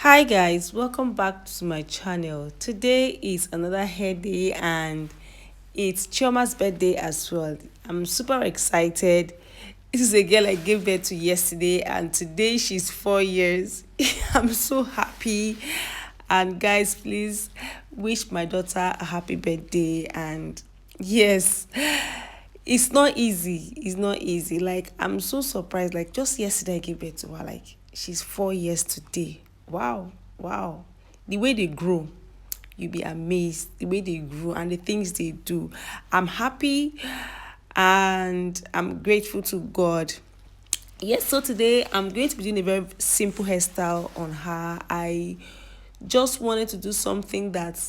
Hi guys, welcome back to my channel. Today is another hair day and it's Chioma's birthday as well. I'm super excited. This is a girl I gave birth to yesterday and today she's 4 years. I'm so happy. And guys, please wish my daughter a happy birthday. And yes, it's not easy. It's not easy. Like, I'm so surprised. Like, just yesterday I gave birth to her. Like, she's 4 years today. Wow, wow. The way they grow, you'll be amazed. The way they grow and the things they do. I'm happy and I'm grateful to God. Yes, so today I'm going to be doing a very simple hairstyle on her. I just wanted to do something that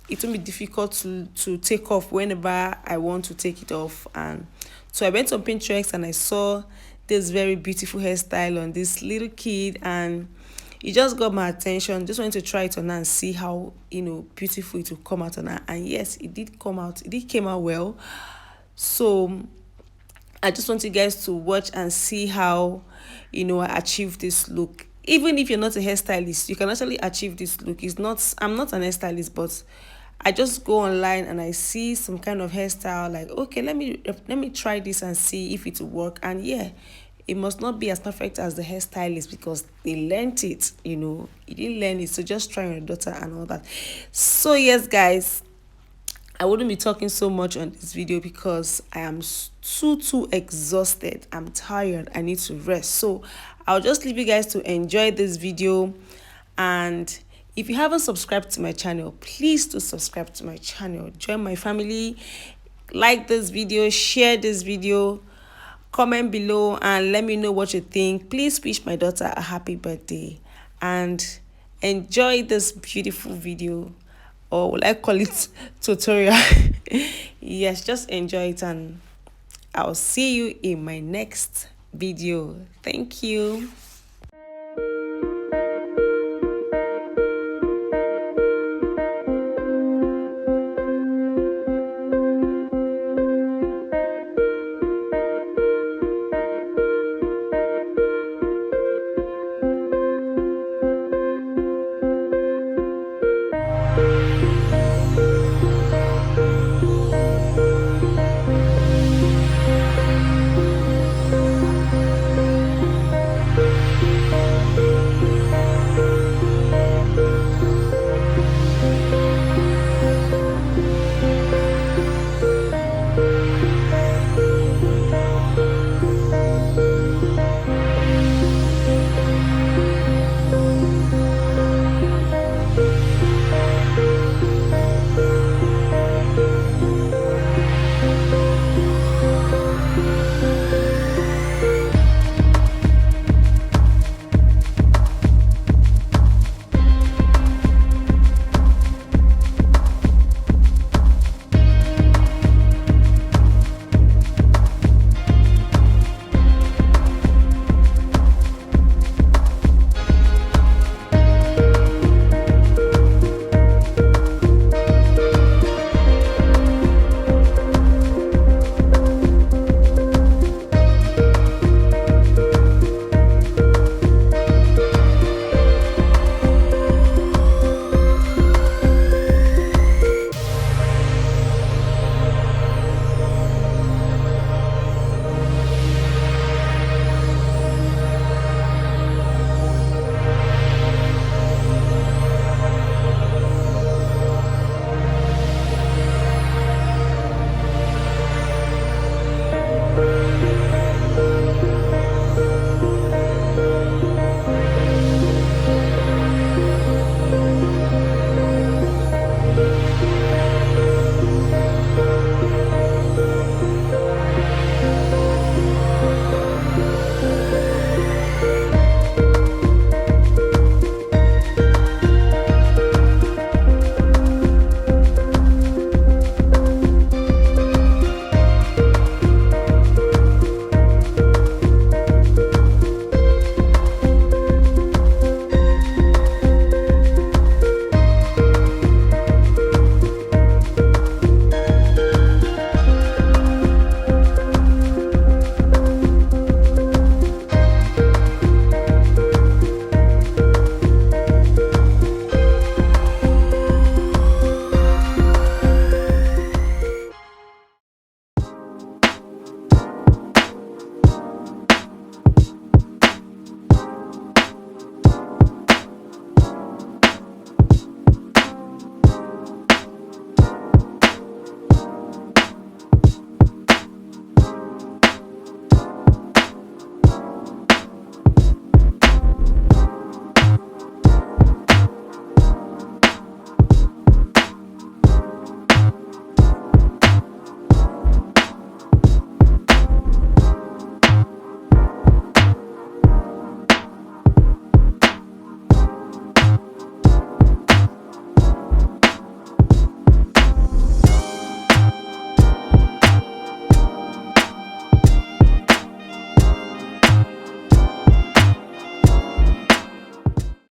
it won't be difficult to take off whenever I want to take it off. And so I went on Pinterest and I saw this very beautiful hairstyle on this little kid, and it just got my attention. Just wanted to try it on her and see how beautiful it will come out on her. And yes, it did come out. It did came out well. So I just want you guys to watch and see how I achieve this look. Even if you're not a hairstylist, you can actually achieve this look. It's not I'm not an hairstylist, but I just go online and I see some kind of hairstyle, like, okay, let me try this and see if it will work. And yeah, it must not be as perfect as the hairstylist because they learned it, you didn't learn it. So just try on your daughter and all that. So yes, guys, I wouldn't be talking so much on this video because I am too exhausted. I'm tired. I need to rest. So I'll just leave you guys to enjoy this video. And if you haven't subscribed to my channel, please do subscribe to my channel. Join my family. Like this video, share this video, comment below and let me know what you think. Please wish my daughter a happy birthday and enjoy this beautiful video, or will I call it tutorial? Yes, just enjoy it and I'll see you in my next video. Thank you.